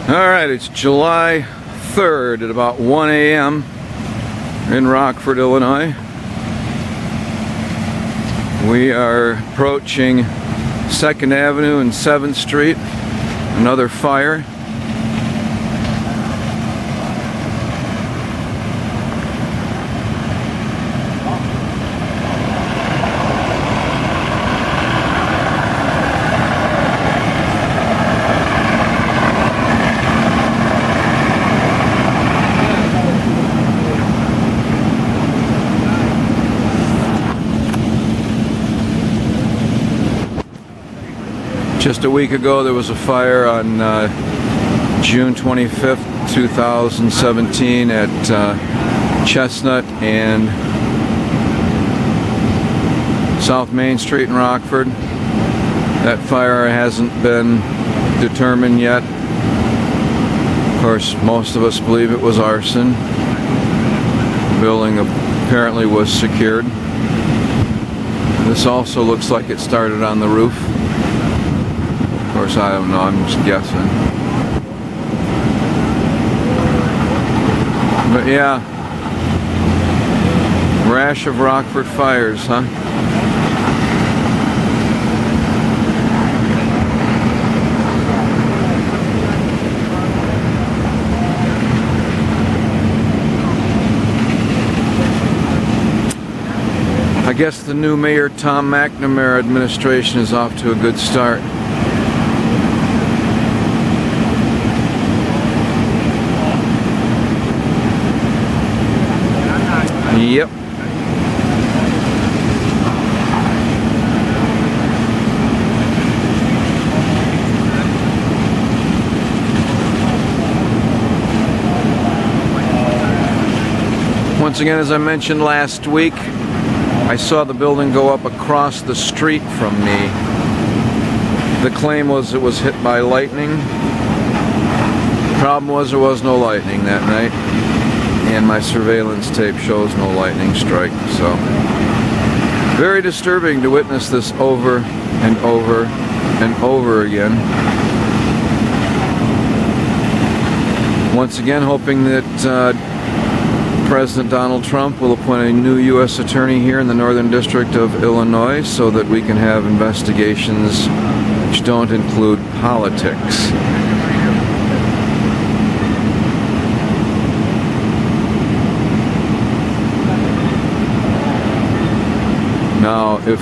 Alright, it's July 3rd at about 1 a.m. in Rockford, Illinois. We are approaching 2nd Avenue and 7th Street. Another fire. Just a week ago there was a fire on June 25th, 2017 at Chestnut and South Main Street in Rockford. That fire hasn't been determined yet. Of course, most of us believe it was arson. The building apparently was secured. This also looks like it started on the roof. Of course, I don't know, I'm just guessing. But yeah, rash of Rockford fires, huh? I guess the new Mayor Tom McNamara administration is off to a good start. Yep. Once again, as I mentioned last week, I saw the building go up across the street from me. The claim was it was hit by lightning. The problem was there was no lightning that night. And my surveillance tape shows no lightning strike, so very disturbing to witness this over and over and over again. Once again, hoping that President Donald Trump will appoint a new U.S. attorney here in the Northern District of Illinois so that we can have investigations which don't include politics. Now, if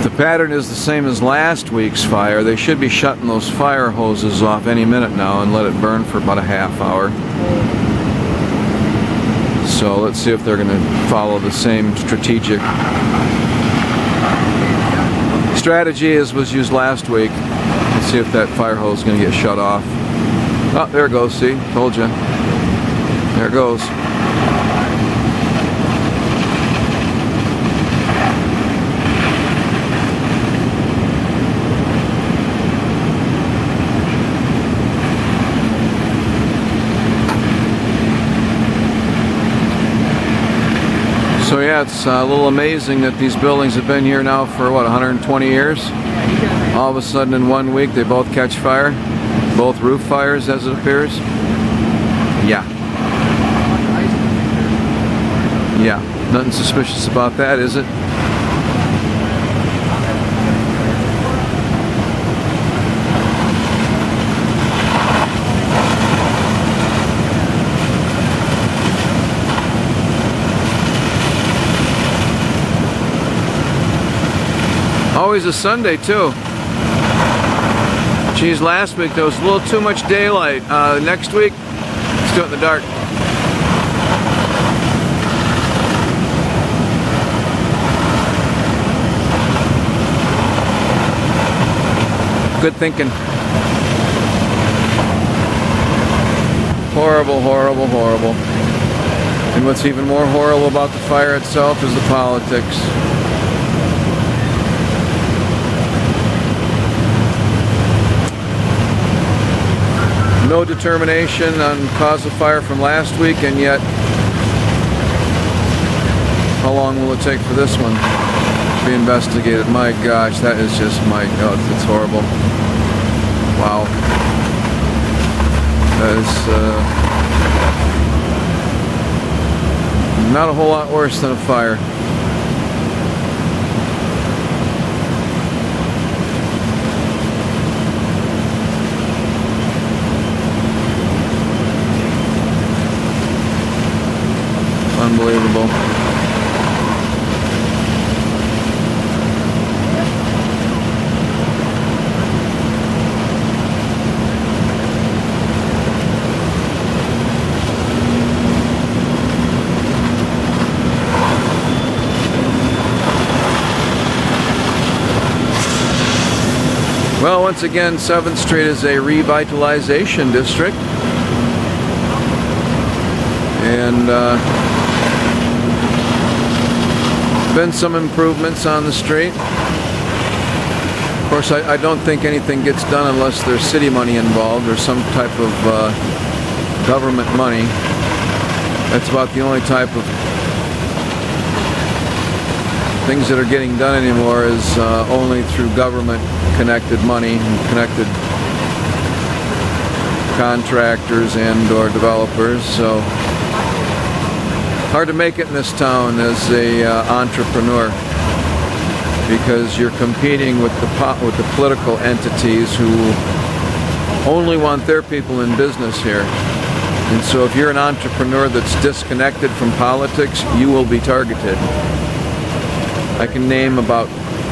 the pattern is the same as last week's fire, they should be shutting those fire hoses off any minute now and let it burn for about a half hour. So let's see if they're going to follow the same strategy as was used last week. Let's see if that fire hose is going to get shut off. Oh, there it goes, see? Told you. There it goes. So yeah, it's a little amazing that these buildings have been here now for, what, 120 years? All of a sudden in 1 week they both catch fire. Both roof fires, as it appears. Yeah. Yeah, nothing suspicious about that, is it? Always a Sunday, too. Geez, last week there was a little too much daylight. Next week, let's do it in the dark. Good thinking. Horrible, horrible, horrible. And what's even more horrible about the fire itself is the politics. No determination on cause of fire from last week, and yet how long will it take for this one? be investigated. My gosh, that is just it's horrible. Wow. That is not a whole lot worse than a fire. Unbelievable. Well, once again, 7th Street is a revitalization district. And been some improvements on the street. Of course, I don't think anything gets done unless there's city money involved or some type of government money. That's about the only type of things that are getting done anymore is only through government-connected money and connected contractors and or developers. So hard to make it in this town as a entrepreneur, because you're competing with the political entities who only want their people in business here. And so if you're an entrepreneur that's disconnected from politics, you will be targeted. I can name about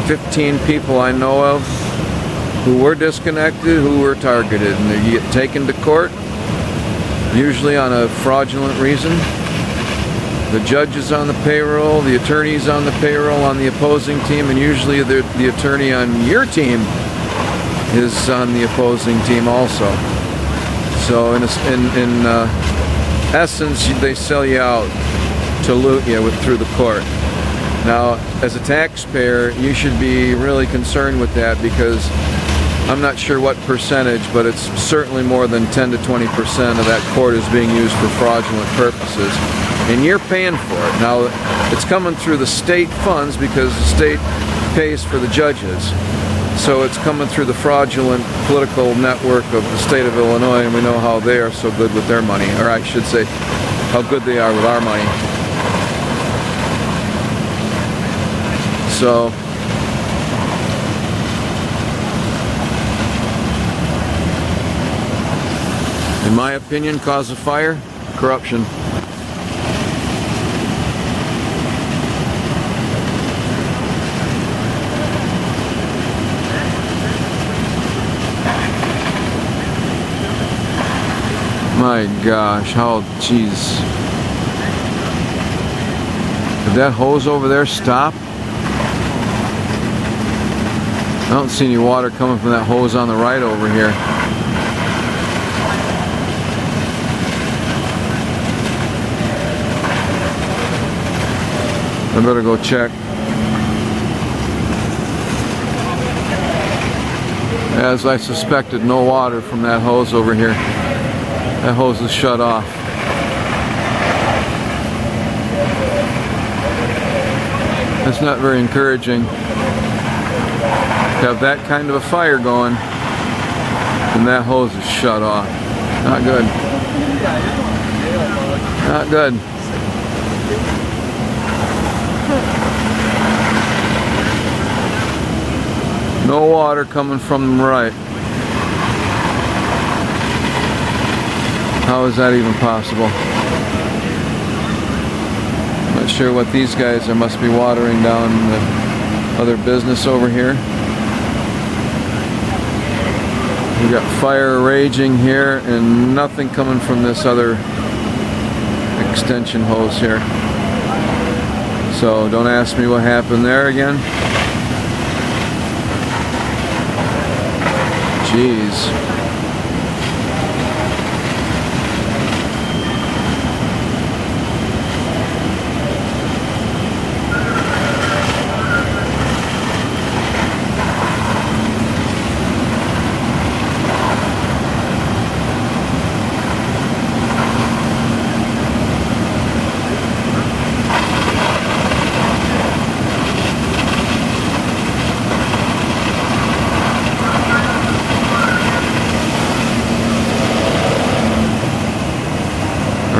15 people I know of who were disconnected, who were targeted, and they get taken to court, usually on a fraudulent reason. The judge is on the payroll, the attorney's on the payroll on the opposing team, and usually the attorney on your team is on the opposing team also. So in essence, they sell you out to loot you through the court. Now, as a taxpayer, you should be really concerned with that, because I'm not sure what percentage, but it's certainly more than 10 to 20% of that court is being used for fraudulent purposes. And you're paying for it. Now, it's coming through the state funds because the state pays for the judges. So it's coming through the fraudulent political network of the state of Illinois, and we know how they are so good with their money. Or I should say, how good they are with our money. So, in my opinion, cause of fire, corruption. My gosh, jeez. Did that hose over there stop? I don't see any water coming from that hose on the right over here. I better go check. As I suspected, no water from that hose over here. That hose is shut off. That's not very encouraging. Have that kind of a fire going, and that hose is shut off. Not good. Not good. No water coming from the right. How is that even possible? Not sure what these guys are. Must be watering down the other business over here. We got fire raging here and nothing coming from this other extension hose here. So don't ask me what happened there again. Jeez.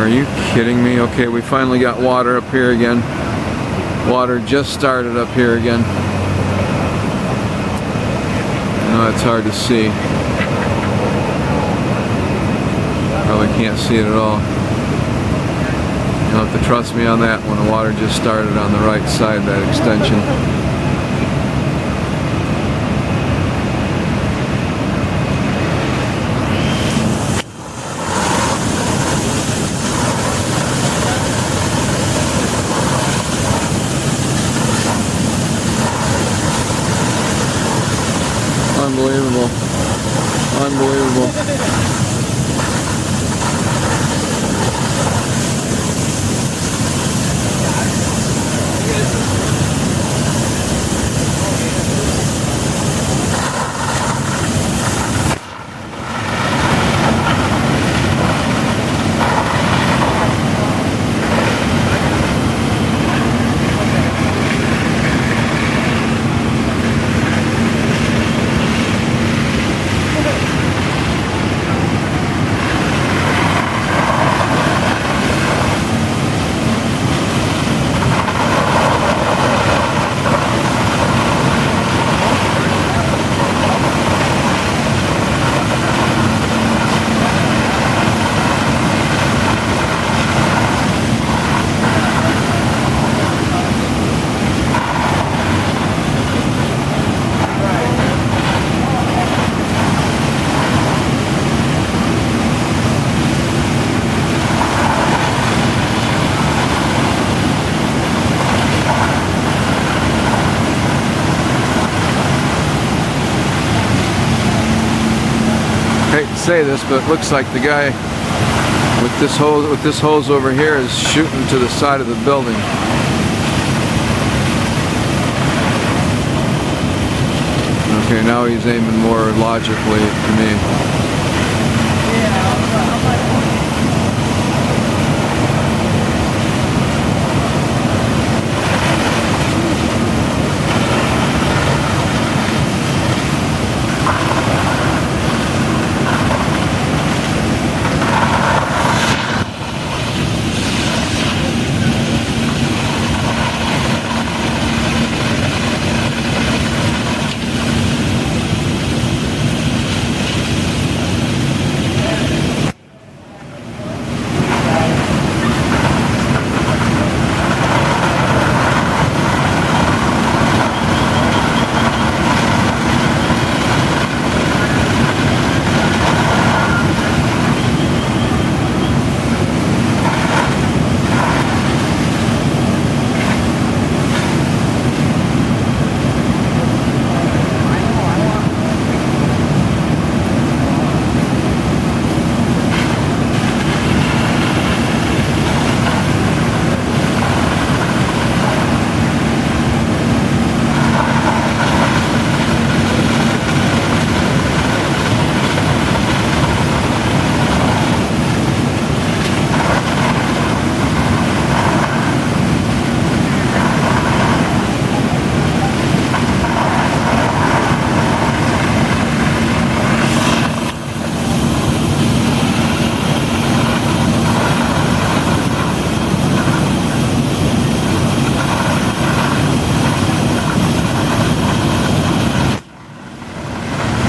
Are you kidding me? Okay, we finally got water up here again. Water just started up here again. No, it's hard to see. Probably can't see it at all. You'll have to trust me on that one. The water just started on the right side of that extension. Unbelievable. Unbelievable. Hate to say this, but it looks like the guy with this hose over here is shooting to the side of the building. Okay, now he's aiming more logically to me.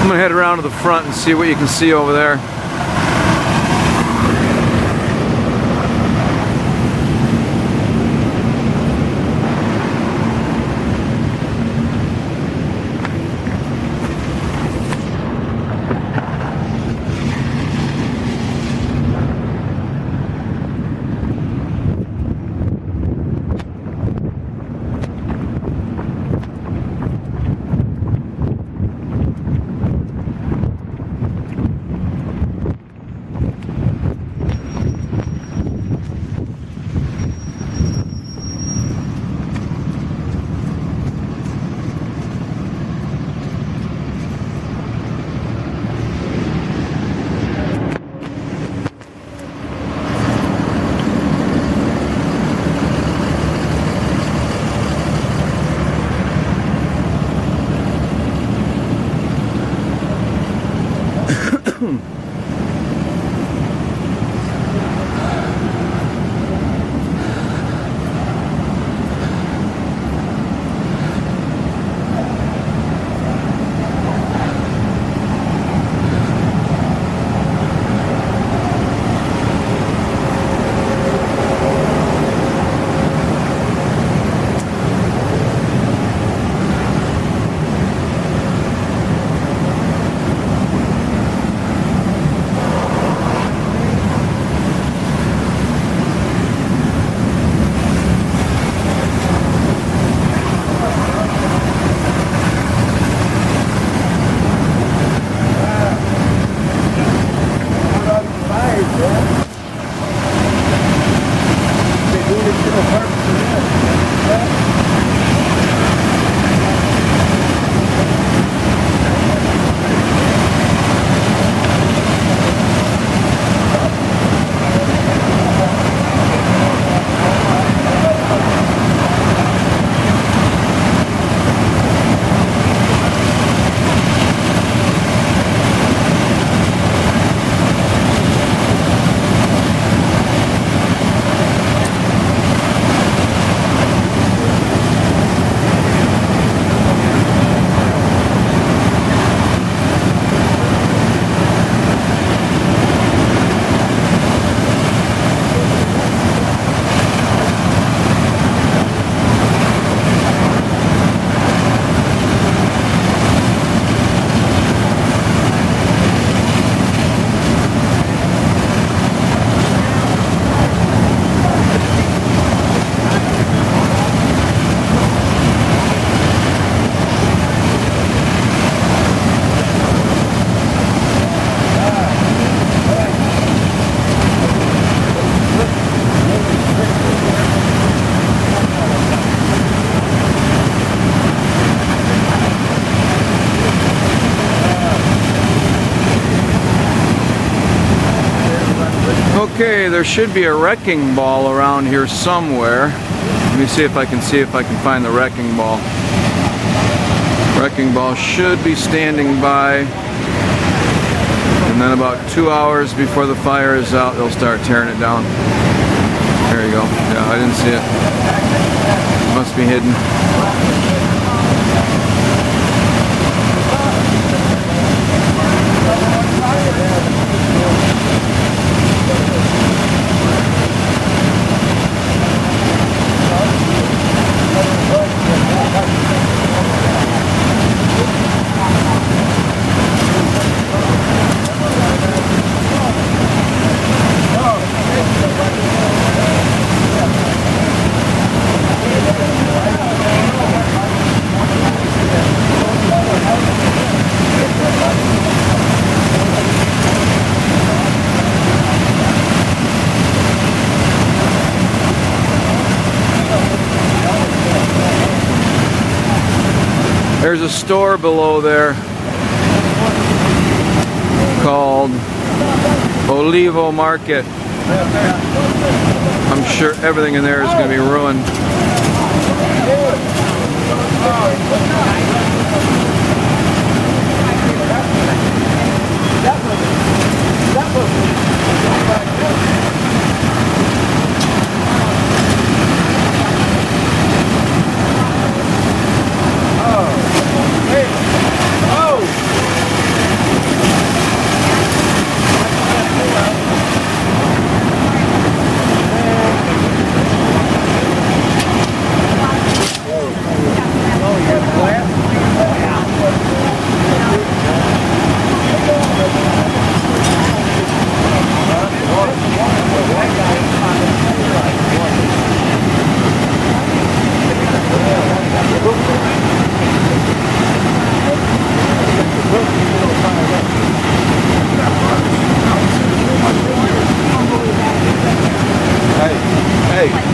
I'm gonna head around to the front and see what you can see over there. Okay, there should be a wrecking ball around here somewhere. Let me see if I can find the wrecking ball. Wrecking ball should be standing by. And then about 2 hours before the fire is out, they'll start tearing it down. There you go. Yeah, I didn't see it. Must be hidden. There's a store below there called Olivo Market. I'm sure everything in there is going to be ruined.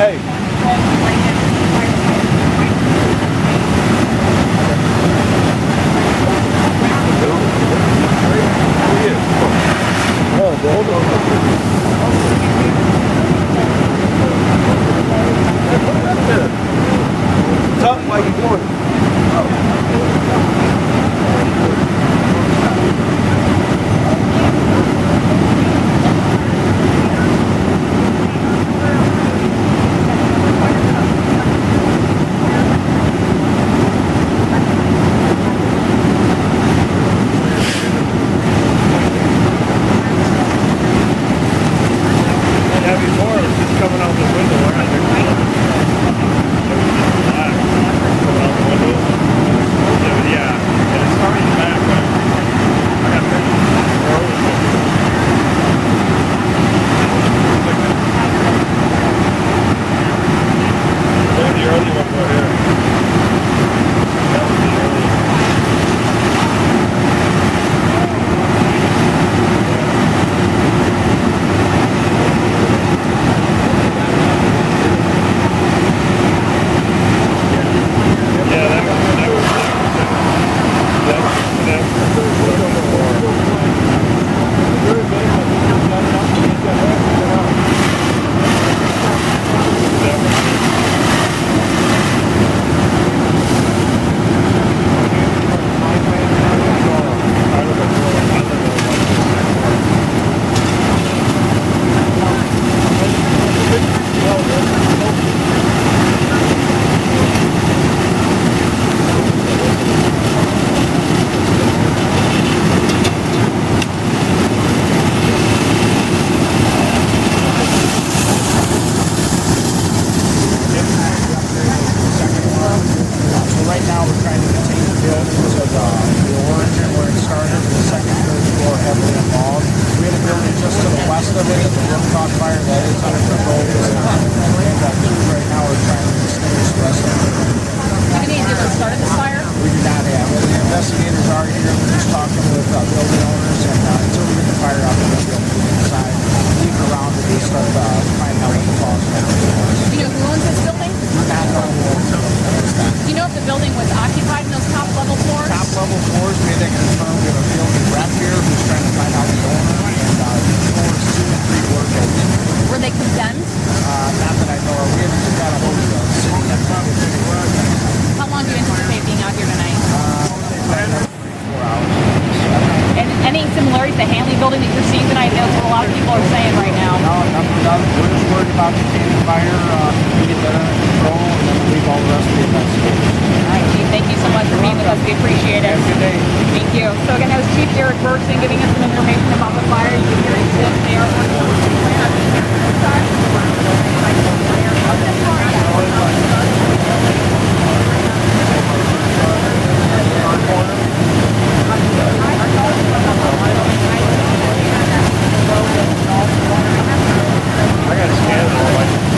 Hey. Talk like you want. Coming out the window, right? We appreciate it. Thank you. So again, that was Chief Derek Bergson giving us some information about the fire. You can hear it sit. They are working on the plan. I got to scan it all like.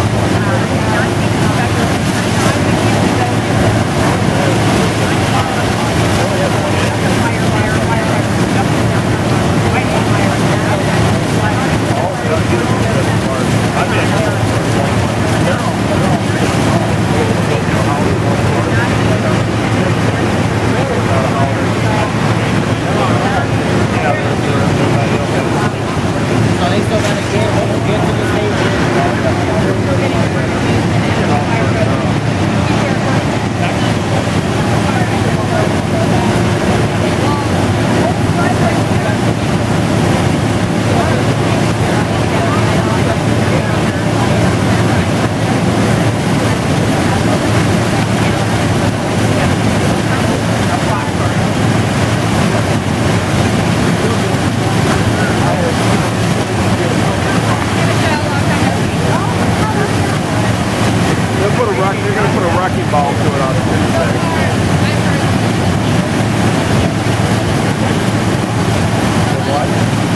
You're going to put a wrecking ball to it on Tuesday. What?